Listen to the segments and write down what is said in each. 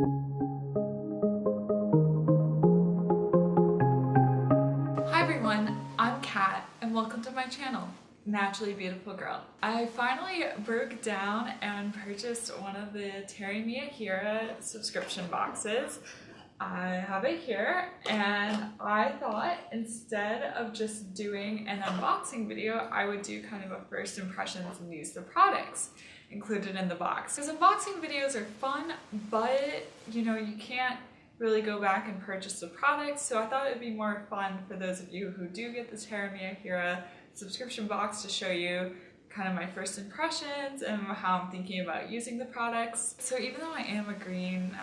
Hi everyone, I'm Kat and welcome to my channel, Naturally Beautiful Girl. I finally broke down and purchased one of the Teri Miyahira subscription boxes. I have it here and I thought instead of just doing an unboxing video, I would do kind of a first impressions and use the products included in the box. Because unboxing videos are fun, but you can't really go back and purchase the products, so I thought it'd be more fun for those of you who do get the Teri Miyahira subscription box to show you kind of my first impressions and how I'm thinking about using the products. So even though I am a green,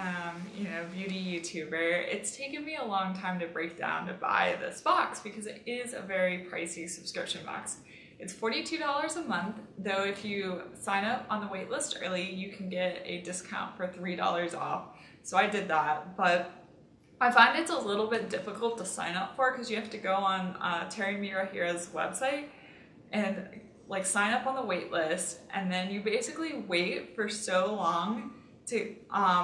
beauty YouTuber, it's taken me a long time to break down to buy this box because it is a very pricey subscription box. It's $42 a month, though if you sign up on the wait list early, you can get a discount for $3 off. So I did that, but I find it's a little bit difficult to sign up for because you have to go on Teri Miyahira's website and sign up on the wait list, and then you basically wait for so long to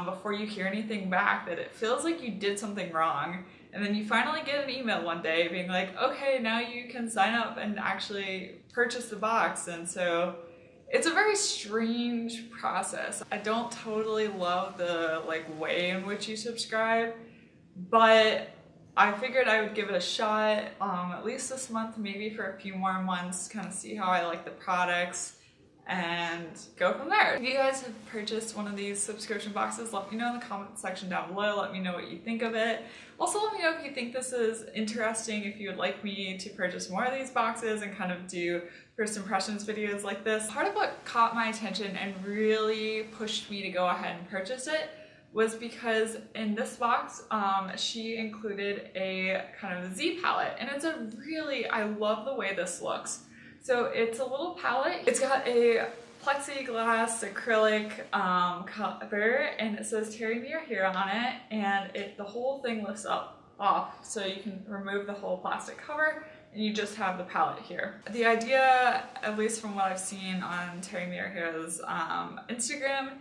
before you hear anything back that it feels like you did something wrong. And then you finally get an email one day being like, okay, now you can sign up and actually purchase the box. And so it's a very strange process. I don't totally love the way in which you subscribe, but I figured I would give it a shot at least this month, maybe for a few more months, kind of see how I like the products and go from there. If you guys have purchased one of these subscription boxes, let me know in the comment section down below. Let me know what you think of it. Also, let me know if you think this is interesting, if you would like me to purchase more of these boxes and kind of do first impressions videos like this. Part of what caught my attention and really pushed me to go ahead and purchase it was because in this box, she included a kind of Z palette, and I love the way this looks. So it's a little palette. It's got a plexiglass acrylic cover, and it says Teri Miyahira on it, and the whole thing lifts off, so you can remove the whole plastic cover and you just have the palette here. The idea, at least from what I've seen on Teri Miyahira's Instagram,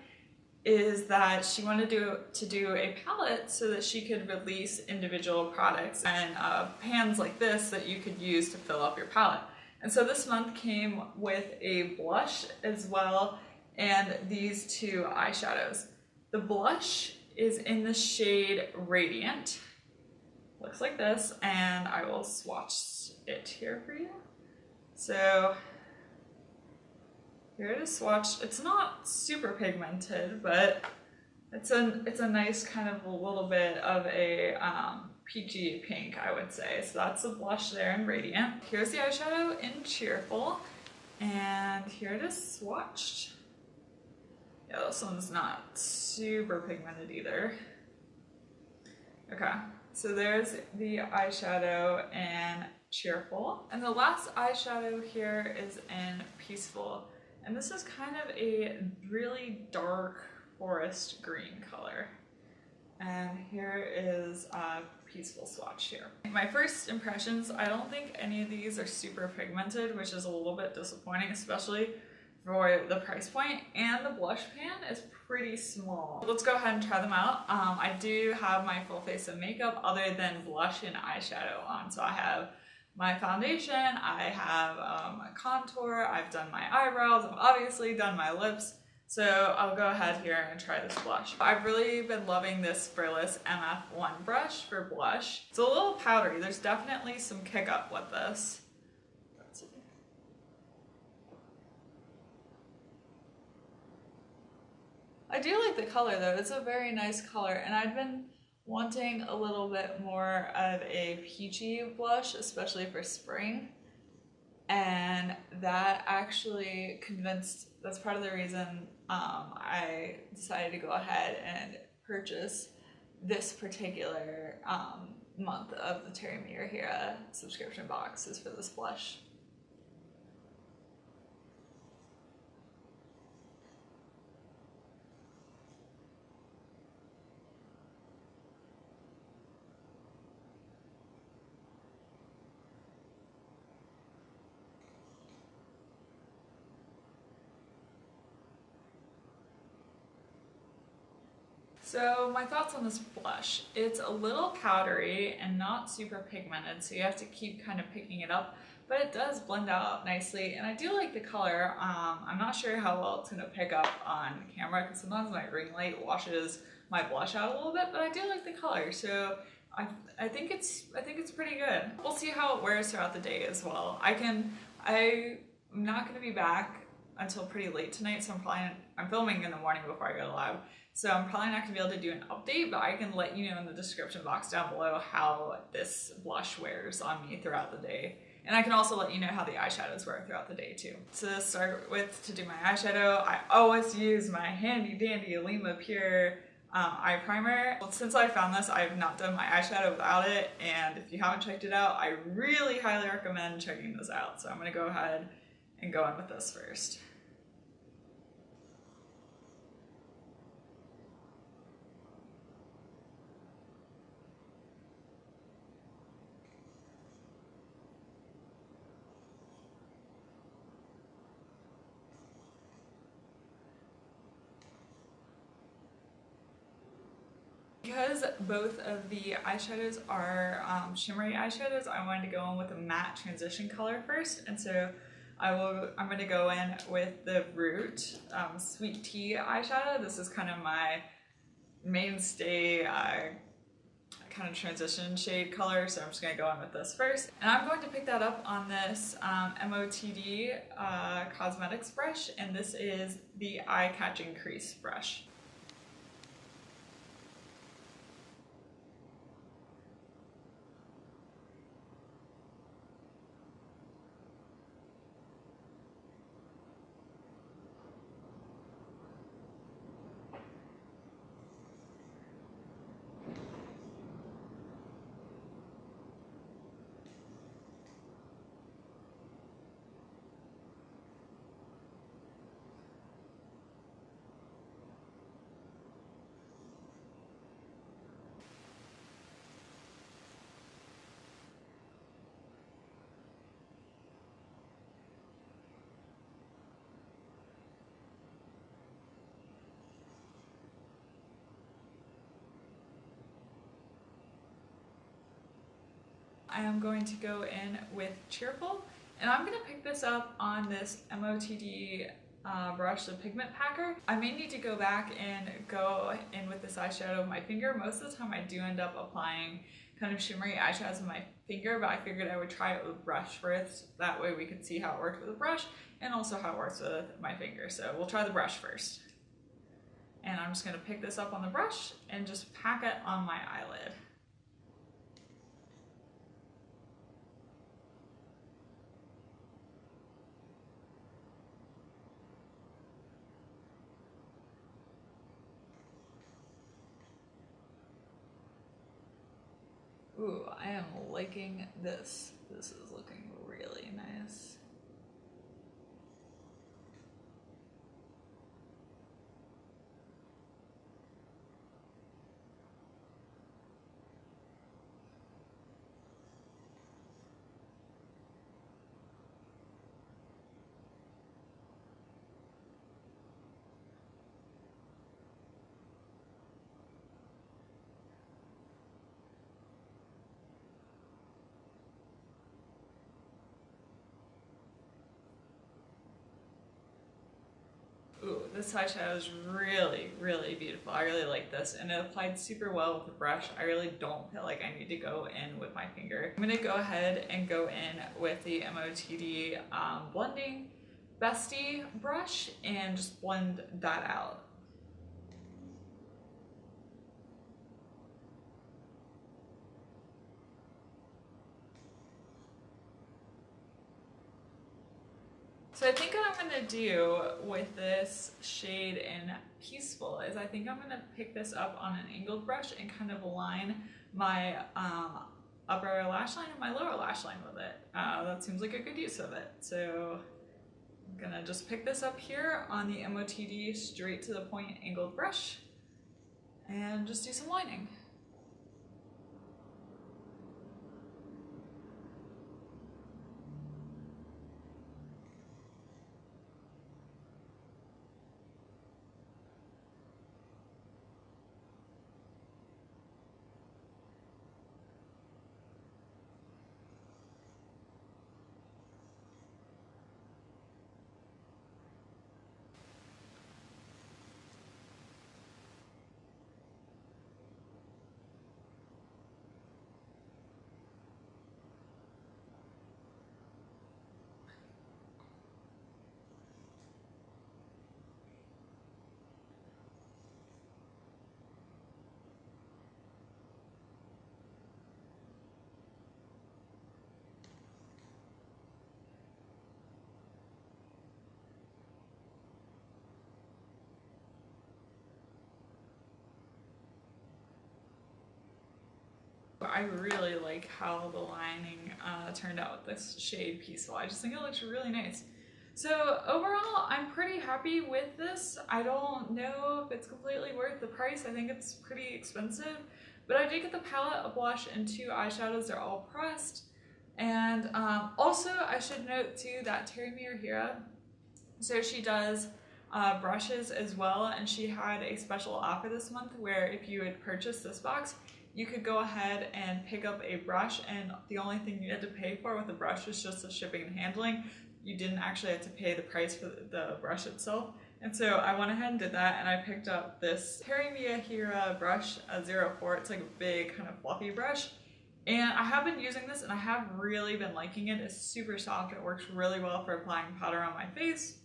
is that she wanted to do a palette so that she could release individual products and pans like this that you could use to fill up your palette. And so this month came with a blush as well and these two eyeshadows. The blush is in the shade Radiant. Looks like this, and I will swatch it here for you. So here it is swatched. It's not super pigmented, but it's a nice kind of a little bit of a peachy pink, I would say. So that's the blush there in Radiant. Here's the eyeshadow in Cheerful, and here it is swatched. Yeah, this one's not super pigmented either. Okay, so there's the eyeshadow in Cheerful. And the last eyeshadow here is in Peaceful. And this is kind of a really dark forest green color. And here is a Peaceful swatch here. My first impressions, I don't think any of these are super pigmented, which is a little bit disappointing, especially for the price point, and the blush pan is pretty small. Let's go ahead and try them out. I do have my full face of makeup other than blush and eyeshadow on. So I have my foundation, I have a contour, I've done my eyebrows, I've obviously done my lips. So I'll go ahead here and try this blush. I've really been loving this Frillis MF1 brush for blush. It's a little powdery. There's definitely some kick up with this. Let's see. I do like the color though. It's a very nice color, and I've been wanting a little bit more of a peachy blush, especially for spring. And that actually that's part of the reason I decided to go ahead and purchase this particular month of the Teri Miyahira subscription box is for this blush. So my thoughts on this blush, it's a little powdery and not super pigmented, so you have to keep kind of picking it up, but it does blend out nicely, and I do like the color. I'm not sure how well it's gonna pick up on camera because sometimes my ring light washes my blush out a little bit, but I do like the color, so I think it's pretty good. We'll see how it wears throughout the day as well. I'm not gonna be back until pretty late tonight, so I'm filming in the morning before I go to lab. So I'm probably not gonna be able to do an update, but I can let you know in the description box down below how this blush wears on me throughout the day. And I can also let you know how the eyeshadows wear throughout the day too. To start with, to do my eyeshadow, I always use my handy dandy Lima Pure eye primer. Well, since I found this, I have not done my eyeshadow without it, and if you haven't checked it out, I really highly recommend checking this out. So I'm gonna go ahead and go in with this first. Because both of the eyeshadows are shimmery eyeshadows, I wanted to go in with a matte transition color first, and so I'm going to go in with the Root Sweet Tea eyeshadow. This is kind of my mainstay kind of transition shade color, so I'm just going to go in with this first. And I'm going to pick that up on this MOTD Cosmetics brush, and this is the Eye Catching Crease brush. I am going to go in with Cheerful, and I'm going to pick this up on this MOTD brush, the Pigment Packer. I may need to go back and go in with this eyeshadow with my finger. Most of the time I do end up applying kind of shimmery eyeshadows with my finger, but I figured I would try it with a brush first. That way we could see how it worked with a brush and also how it works with my finger. So we'll try the brush first. And I'm just going to pick this up on the brush and just pack it on my eyelid. Ooh, I am liking this. This is looking really nice. Ooh, this eyeshadow is really, really beautiful. I really like this, and it applied super well with the brush. I really don't feel like I need to go in with my finger. I'm gonna go ahead and go in with the MOTD Blending Bestie brush and just blend that out. So I think what I'm gonna do with this shade in Peaceful is I think I'm gonna pick this up on an angled brush and kind of align my upper lash line and my lower lash line with it. That seems like a good use of it. So I'm gonna just pick this up here on the MOTD straight to the point angled brush and just do some lining. I really like how the lining turned out with this shade Peaceful. I just think it looks really nice. So overall, I'm pretty happy with this. I don't know if it's completely worth the price. I think it's pretty expensive, but I did get the palette, a blush, and 2 eyeshadows. They're all pressed. And also, I should note too that Teri Miyahira, so she does brushes as well, and she had a special offer this month where if you would purchase this box, you could go ahead and pick up a brush, and the only thing you had to pay for with the brush was just the shipping and handling. You didn't actually have to pay the price for the brush itself. And so I went ahead and did that, and I picked up this Teri Miyahira brush, a 04. It's like a big kind of fluffy brush. And I have been using this and I have really been liking it. It's super soft. It works really well for applying powder on my face.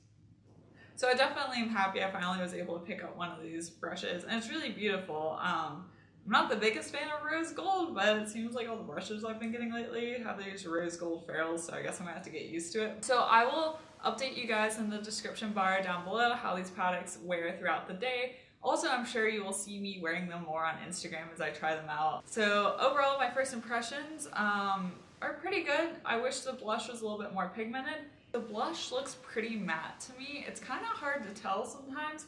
So I definitely am happy I finally was able to pick up one of these brushes, and it's really beautiful. I'm not the biggest fan of rose gold, but it seems like all the brushes I've been getting lately have these rose gold ferrules, so I guess I'm gonna have to get used to it. So I will update you guys in the description bar down below how these products wear throughout the day. Also, I'm sure you will see me wearing them more on Instagram as I try them out. So overall, my first impressions are pretty good. I wish the blush was a little bit more pigmented. The blush looks pretty matte to me. It's kind of hard to tell sometimes,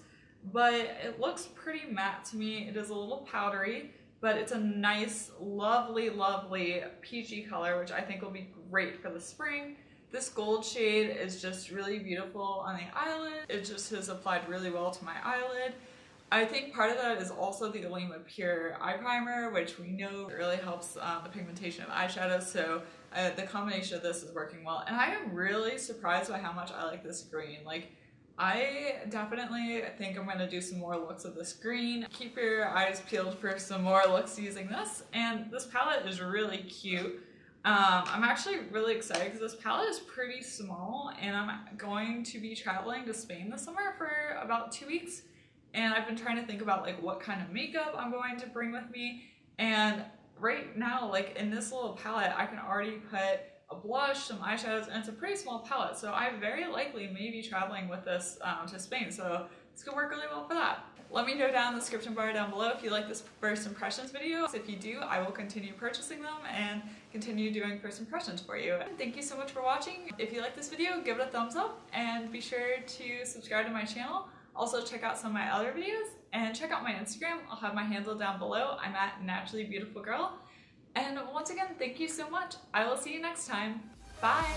but it looks pretty matte to me. It is a little powdery, but it's a nice, lovely, lovely peachy color, which I think will be great for the spring. This gold shade is just really beautiful on the eyelid. It just has applied really well to my eyelid. I think part of that is also the Olema Pure Eye Primer, which we know really helps the pigmentation of eyeshadows, so the combination of this is working well. And I am really surprised by how much I like this green. Like, I definitely think I'm going to do some more looks of this green. Keep your eyes peeled for some more looks using this, and this palette is really cute. I'm actually really excited because this palette is pretty small, and I'm going to be traveling to Spain this summer for about 2 weeks. And I've been trying to think about like what kind of makeup I'm going to bring with me. And right now, like in this little palette, I can already put a blush, some eyeshadows, and it's a pretty small palette. So I very likely may be traveling with this to Spain. So it's gonna work really well for that. Let me know down in the description bar down below if you like this first impressions video. If you do, I will continue purchasing them and continue doing first impressions for you. And thank you so much for watching. If you like this video, give it a thumbs up and be sure to subscribe to my channel. Also check out some of my other videos and check out my Instagram. I'll have my handle down below. I'm at Naturally Beautiful Girl. And once again, thank you so much. I will see you next time. Bye!